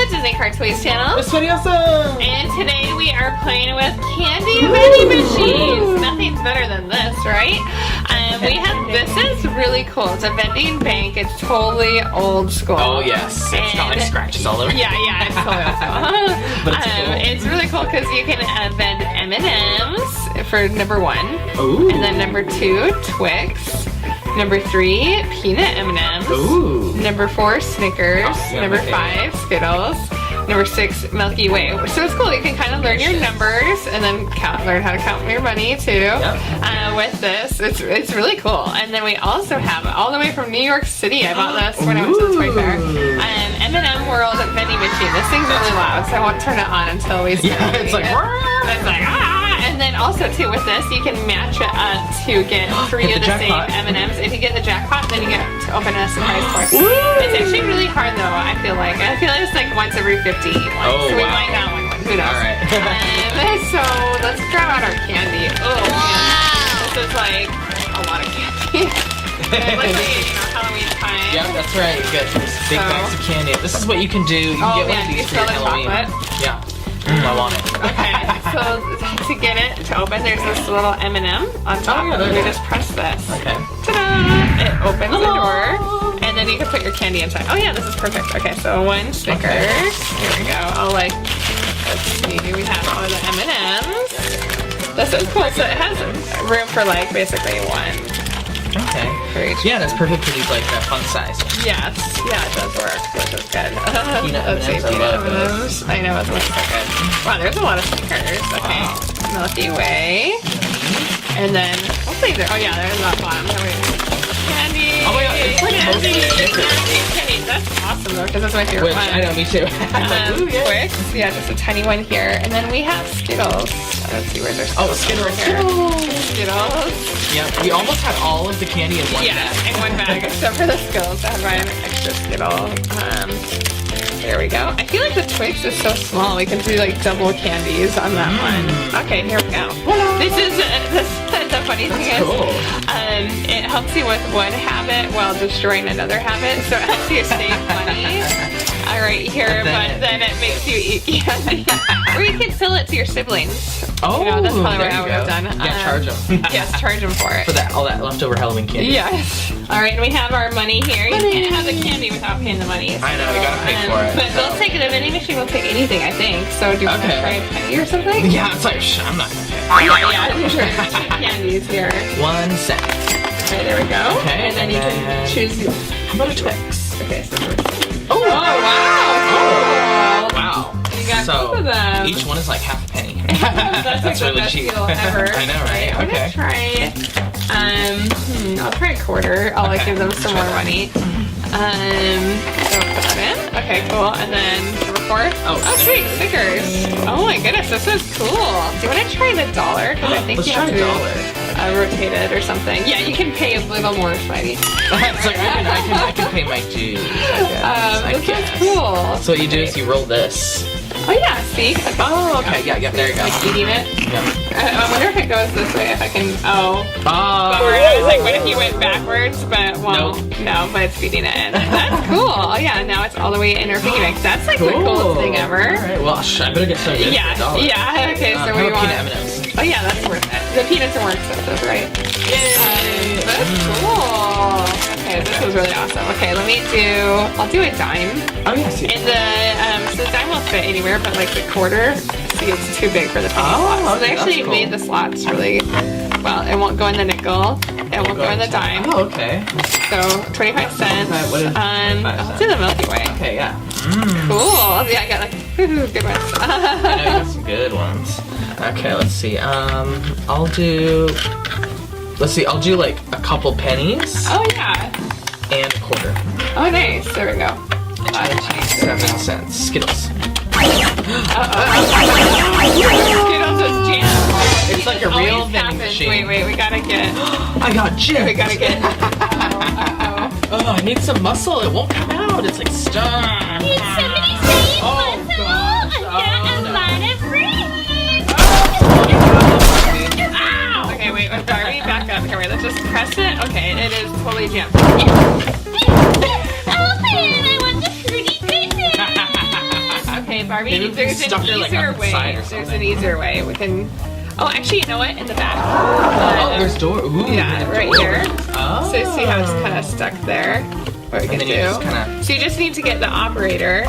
the DisneyCarToys channel. It's pretty awesome. And today we are playing with candy vending machines. Nothing's better than this, right? We have, this is really cool. It's a vending bank. It's totally old school. Oh yes, it's got like scratches all over. Yeah, it's totally old school. But it's cool. It's really cool because you can vend M&Ms for number 1. Ooh. And then number 2, Twix. Number 3, peanut M&Ms. Ooh. Number 4, Snickers. Oh, yeah, Number okay. 5, Skittles. Number 6, Milky Way. So it's cool. You can kind of learn your numbers and then learn how to count your money too. Yep. With this, it's really cool. And then we also have all the way from New York City. I bought this when I went to the toy fair. M&Ms World vending machine. This thing's really loud, so I won't turn it on until we start. Yeah, it's like. It's like And then also too with this, you can match it up to get 3 of the same M&Ms. If you get the jackpot, then you get to open a surprise toy. It's actually really hard though. I feel like it's like once every 50. Oh, so we wow. might not win one. Who knows? All right. So let's grab out our candy. Oh, wow. This is like a lot of candy. It looks like Halloween time. Yeah, that's right. You get big bags of candy. This is what you can do. You can get one of these for your Halloween. Chocolate? Yeah. I want it. Okay, so to get it to open, there's this little M&M on top. Oh, yeah, we just press this. Okay. Ta-da! It opens the door, and then you can put your candy inside. Oh yeah, this is perfect. Okay, so 1 Snickers. Okay. Here we go. Let's see. We have all the M&Ms. This is cool. So it has room for like basically 1. Okay. For each. Yeah, that's perfect for these like fun size. Yes. Yeah, it does work, which is good. Peanut Let's see, M&Ms, I peanut love M&Ms. I know, it looks so good. Wow, there's a lot of Snickers. Okay. Wow. Milky Way. And then, hopefully there, oh yeah, there's that bottom. Candy. Oh my god, it's like mostly Snickers. Candy. That's awesome though, because that's my favorite one. I know, me too. Ooh, yeah. Twix. Yeah, just a tiny one here. And then we have Skittles. Let's see, where's our Skittles? Oh, Skittles. Skittles. Yeah, we almost had all of the candy in one bag. In one bag, except for the Skittles. I have my extra Skittle. There we go. I feel like the Twix is so small. We can do like double candies on that one. Okay, here we go. This is the funny thing is, it helps you with one habit while destroying another habit. So it helps you save money. Right here, but then it makes you eat candy. Or you can fill it to your siblings. Oh, you know, that's probably what I would have done. Yeah, charge them. Yes, charge them for it. For all that leftover Halloween candy. Yes. All right, and we have our money here. You can't have the candy without paying the money. I know, we gotta pay for it. But they'll take it. A vending machine will take anything, I think. So do you want to try a penny or something? Yeah, it's like, I'm not gonna pay. Yeah, sure. 2 candies here. 1 cent. Okay, there we go. Okay, and then you can choose. How about a Twix? Okay, so Oh, wow. Oh, wow. You got both of them. Each one is like half a penny. That's like really the best cheap. deal ever. I know, right? I'm gonna try. I'll try a quarter. I'll like give them some more money. So put that in. Okay, cool. And then number 4. Oh, sweet, Snickers. Oh my goodness, this is cool. Do you want to try the $1? Because I think Let's you try have $1. Rotate it or something. Yeah, you can pay a little more, Spidey. It's like I can pay my dues. I guess. This is cool. So what you do is you roll this. Oh yeah, see? Oh, okay, yeah, there you go. Like eating it. Yeah. I wonder if it goes this way. If I can. Oh. Oh. I was like, what if you went backwards? But no, but it's feeding it in. That's cool. Oh yeah, now it's all the way in our piggy bank. That's like the coolest thing ever. All right, well, I better get started. Yeah. Okay, so we want peanut M&Ms. Oh yeah, that's worth it. The peanuts are more expensive, right? Yay! That's cool. Okay, this is really awesome. Okay, I'll do a dime. Oh yeah, see. And so the dime will fit anywhere, but like the quarter, see, it's too big for the penny slots. So they actually made the slots really well. It won't go in the nickel. It won't go in the dime. Oh, okay. So 25 cents. What is 25 I'll do the Milky Way. Okay, yeah. Cool. Yeah, I got like good ones. I know you got some good ones. Okay, let's see. I'll do like a couple pennies. Oh yeah. And a quarter. Oh nice. There we go. 7 cents. Skittles. Skittles is jam. It's like a real vending machine. Wait, we gotta get. I got jam. We gotta get. Oh, I need some muscle. It won't come out. It's like stuck. Did somebody say Oh, gosh. I got a lot of brains. Ow! Okay, wait, Barbie, back up. Here, wait, let's just press it. Okay, it is totally jammed. Open! I want the fruity goodness. Barbie, Maybe there's an stuff it, like, easier on the way. side or There's an something. easier way. We can. Oh, actually, you know what? In the back. Oh, there's door. Ooh, Yeah, there's right door. here. Oh. So see how it's kind of stuck there? What we can And then do. you just kinda- So you just need to get the operator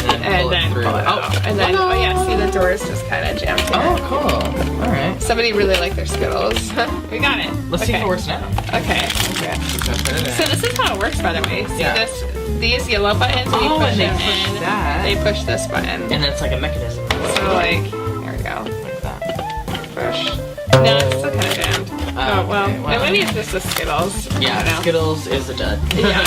and then through. pull it out. And then, oh yeah, see the doors just kind of jammed here. Oh, cool. All right. Somebody really liked their Skittles. We got it. Let's see Okay. if it works now. Okay. So this is how it works, by the way. See Yeah. these yellow buttons, when you Oh, push and they them push in, that. they push this button. And it's like a mechanism. So like, here we go. Like that. Push. No, it's still kind of jammed. Oh, well, okay, well. maybe it's just the Skittles. I Yeah, don't know. Skittles is a dud. Yeah.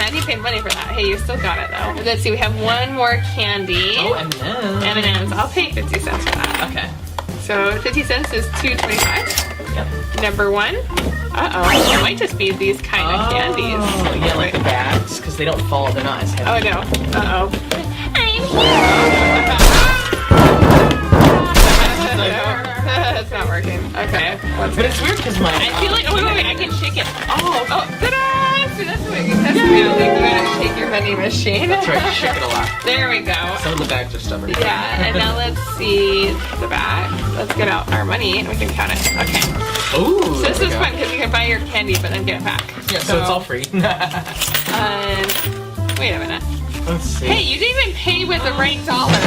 And you paid money for that. Hey, you still got it though. Let's see, we have one more candy. Oh, M&Ms. M&Ms. I'll pay 50 cents for that. Okay. So 50 cents is $2.25. Yep. Number one. Uh-oh. It might just be these kind of candies. Oh, yeah, like the bags, because they don't fall. They're not as heavy. Oh no. Uh-oh. It's not working. Okay. But it's weird because my. I feel like, oh wait, I can shake it. Oh, ta-da! See, that's what you test me out. Like, you gotta shake your vending machine. That's right, you shake it a lot. There we go. Some of the bags are stubborn. Yeah, and now let's see the back. Let's get out our money and we can count it. Okay. Ooh. So this there is we go. fun because you can buy your candy but then get it back. Yeah, so it's all free. Wait a minute. Let's see. Hey, you didn't even pay with the right dollar. You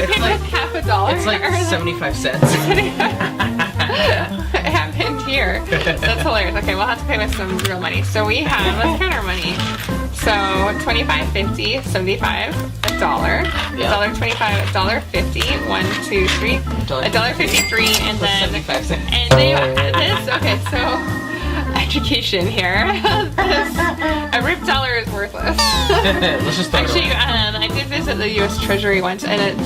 it's paid like, with half a dollar. it's like 75 cents. It happened here. That's hilarious. Okay, we'll have to pay with some real money. So we have, let's count our money. So 25, 50, 75, $1, Yeah. $1.25, $1.50, 1, 2, 3, $1.53, and then 75 cents. and they this okay. So education here. A ripped dollar is worthless. Let's just throw it Actually, away. I did visit the U.S. Treasury once, and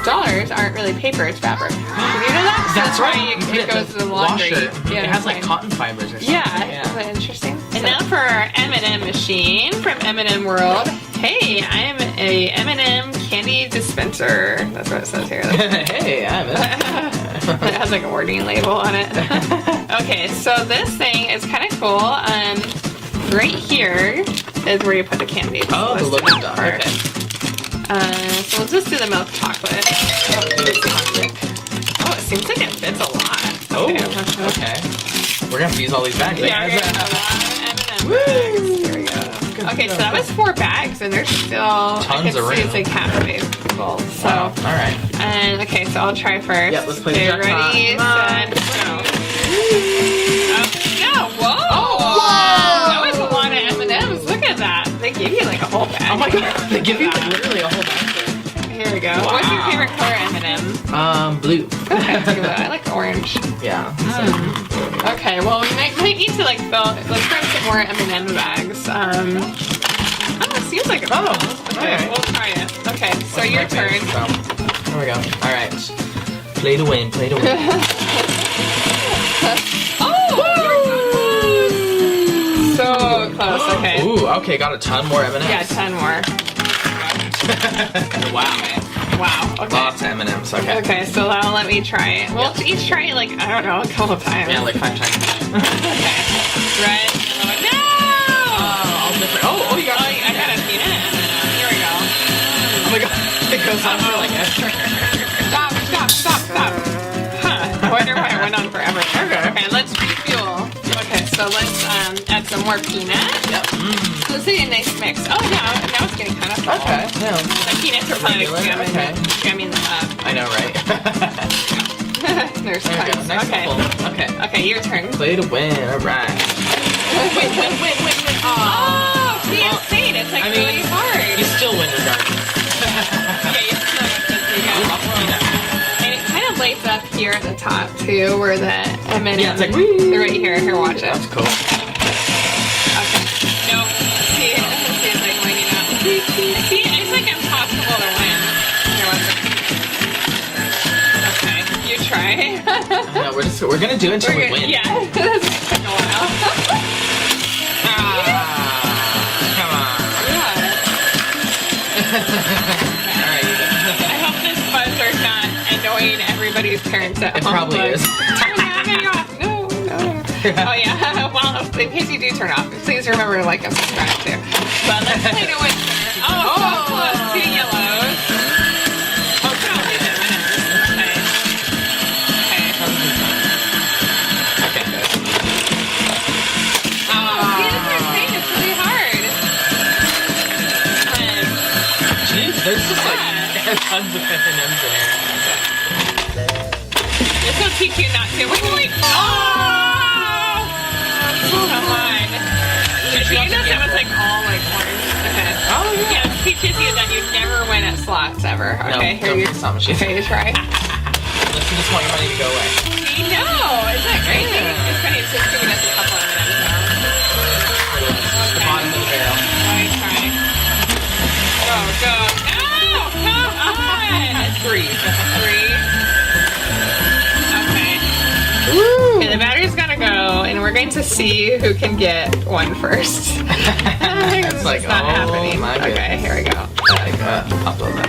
dollars aren't really paper; it's fabric. Did you know that? So That's why right. It goes to the laundry. Wash it. Yeah, It has like fine. cotton fibers or something. Yeah, isn't that interesting? And now for our M&M machine from M&M World. Hey, I am a M&M candy dispenser. That's what it says here. Hey, I'm it. It has like a warning label on it. Okay, so this thing is kind of cool. Right here is where you put the candy. So Oh, the let's do little that dot. part. Okay. So we'll just do the milk chocolate. Oh, it seems like it fits a lot. Oh, Okay. okay. We're gonna have to use all these bags. Yeah, we're gonna have a lot of M&M bags. Here we go. Okay, so that was 4 bags, and there's still Tons I can of see room. it's like halfway full. So, Wow. All right. and okay, so I'll try first. Yep, let's play the Okay, jackpot. ready, Come on. set, go. No, whoa! Oh, That was a lot of M&Ms. Look at that. They give you like a whole bag. Oh my god, they give you like literally a whole bag. Here we go. What's your Wow. favorite color M&M? Blue. Okay, I like orange. Yeah. Okay, well we might need to like fill. Let's grab some more M&M bags. Oh, it seems like a Oh, okay, alright. we'll try it. Okay, so What's your my turn. favorite? So, here we go. All right. Play to win. Play to win. So close. Okay. Ooh. Okay. Got a ton more M&Ms. Yeah, 10 more. Wow. Wow. Okay. Lots of M&Ms. Okay. Okay, so now let me try it. We'll each try it like, I don't know, a couple times. Yeah, like 5 times. Okay. Red, yellow, no! All different. Oh, you got. I got a peanut. Here we go. Oh my god. It goes on for like extra. Stop. Huh. I wonder why it went on forever. Okay, let's refuel. Okay, so let's add some more peanut. Yep. So this is a nice mix. Oh, now it's getting kind of full. Okay. Yeah. The peanuts are probably like Regular, jamming them up. I know, right? There's There we go. tons. Nice Okay. and full. Okay. Okay, your turn. Play to win. All right. Wait. Oh, see, Well, insane. It's like I mean, really hard. You still win regardless. Yeah, you still have to do I'll see that. And it kind of lights up here at the top too, where the M&M. Yeah, it's like, they're right here. Here, watch it. That's cool. Okay. No. See, it's like lighting up. See, it's like impossible to win. Here, watch it. Okay, you try. No, we're gonna do it until we win. Yeah, this is taking a while. Come on. Yeah. All right. I hope this buzzer's not annoying everybody's parents at It home. probably like, is. Turn that video off. No. Oh yeah. Well, in case you do turn off, please remember to like and subscribe too. But let's play to win. Oh, so close to yellow. There's just like tons of M&Ms in here. This will teach you not to. Wait. Oh! Come on. Did you know that was like all like orange? Okay. Oh yeah. Yeah, this teaches you that you never win at slots ever. Okay, no, here you it's not machine. Okay, try. Unless you just want your money to go away. No, isn't that crazy? Yeah. It's funny, it's just giving us a couple of minutes now. The bottom of the barrel. Alright, try. Go. No! Come on! 3. 3. Okay. Woo! Okay, the battery's gotta go, and we're going to see who can get one first. It's like, not happening. my goodness. Okay, here we go. Pop those out.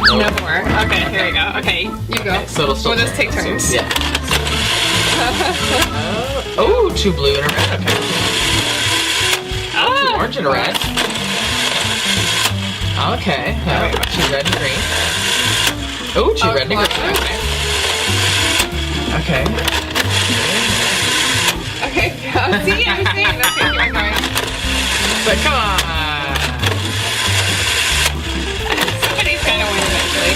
No more. Okay, here we go. Okay, you go. Okay, so it'll still we'll just take turns. Yeah. Oh, 2 blue and a red. Okay. 2 orange and a red. Okay. Yeah. 2 red and green. Oh, 2 red and green. Okay. Okay, see, I'm saying. Okay, keep on going. But come on. Somebody's gonna win eventually.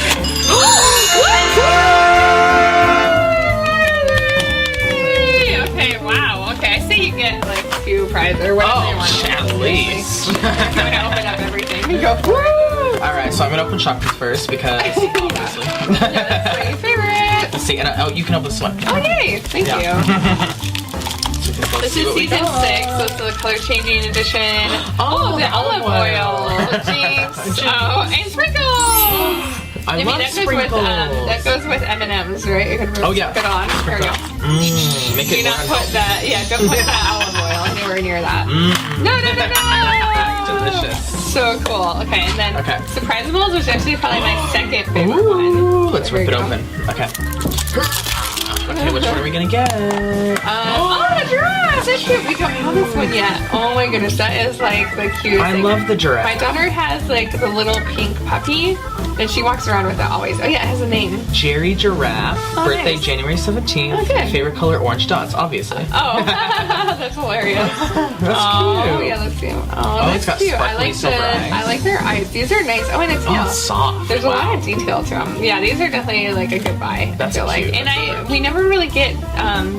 Okay, wow. Okay, I say you get like 2 prizes or whatever you want. At least. I'm gonna open up everything and go for it. Alright, so I'm gonna open Shopkins first because obviously. Yeah, that's my favorite. Let's see, and you can open this one. Oh, yay! Thank you. Let's This see is what we season got. 6, so it's the color changing edition. Oh, the olive oil. Jinx. Jinx. Oh, and sprinkles. I love that sprinkles. Goes with M&Ms, right? You can Oh, yeah. Put it on. There we go. Make Do it not put that. Yeah, don't put that olive oil anywhere near that. No. Delicious. So cool. Okay, and then Surprizamals, which is actually probably my second favorite Ooh, one. let's There rip you it go. open. Okay. Okay, which one are we gonna get? The giraffe! That's cute. We don't have this one yet. Oh my goodness, that is like the cutest I thing. love the giraffe. My daughter has like the little pink puppy, and she walks around with it always. Oh yeah, it has a name. Jerry Giraffe, Oh, birthday nice. January 17th. Oh, good. Favorite color orange dots, obviously. Oh, that's hilarious. That's Oh cute. yeah, that's cute. Oh, Oh, that's it's got cute. I sparkly like silver eyes. I like their eyes. These are nice. Oh, and it's Oh, it's soft. There's a Wow. lot of detail to them. Yeah, these are definitely like a good buy. That's I feel cute. like, and we never really get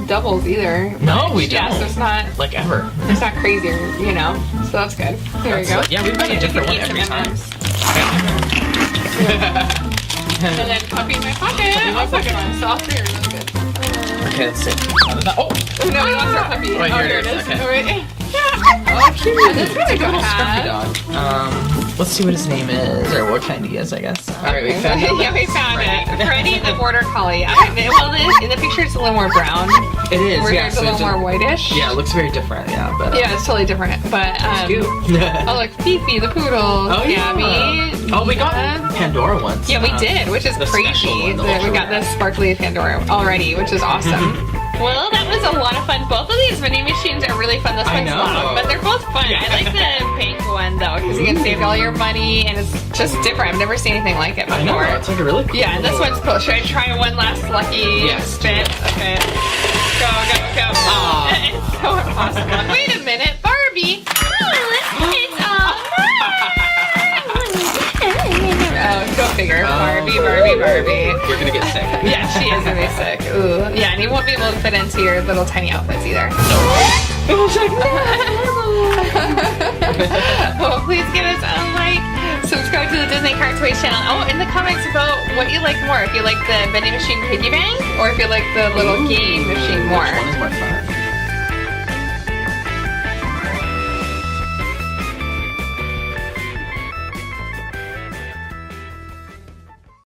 doubles either. No, we Yeah, don't. so it's not. Like ever. It's not crazy, you know. So that's good. There we go. Yeah, we've got a different one You can every eat some time. M&Ms. And then puppy in my pocket. Also good one. So all 3 are really good. Okay, let's see. Oh! Oh no, he wants our puppy. Oh, here it is. Okay. Oh, wait. Oh, cute. That's really It's a good little scruffy hat. dog. Let's see what his name is, or what kind he is, I guess. Alright, we found it. Yeah, we found it. Freddie the Border Collie. Well, in the picture it's a little more brown. It is, Where yeah. it's a little more whitish. Yeah, it looks very different, yeah. But, Yeah, it's totally different. But cute. oh look, Fifi the poodle. Oh, yeah. Gabby. Oh, we got Pandora once. Yeah, we did, which is the special crazy. one, the That we ultra got this sparkly Pandora already, which is awesome. Well, that was a lot of fun. Both of these vending machines are really fun. This I one's know. long, but they're both fun. I like the pink one though, because you can save all your money, and it's just different. I've never seen anything like it I know, before. it's like a really cool. Yeah, and this one's cool. Should I try one last lucky Yes. spin? Okay. Go. Aw. It's so impossible. Wait a minute, Barbie. It's all Oh, go figure. Oh. Barbie. You're gonna get sick. Yeah, she is gonna be sick. Ooh. Yeah, and you won't be able to fit into your little tiny outfits either. Well, please give us a like, subscribe to the DisneyCarToys channel. Oh, in the comments about what you like more. If you like the vending machine piggy bank, or if you like the little game machine more. Which one is more fun?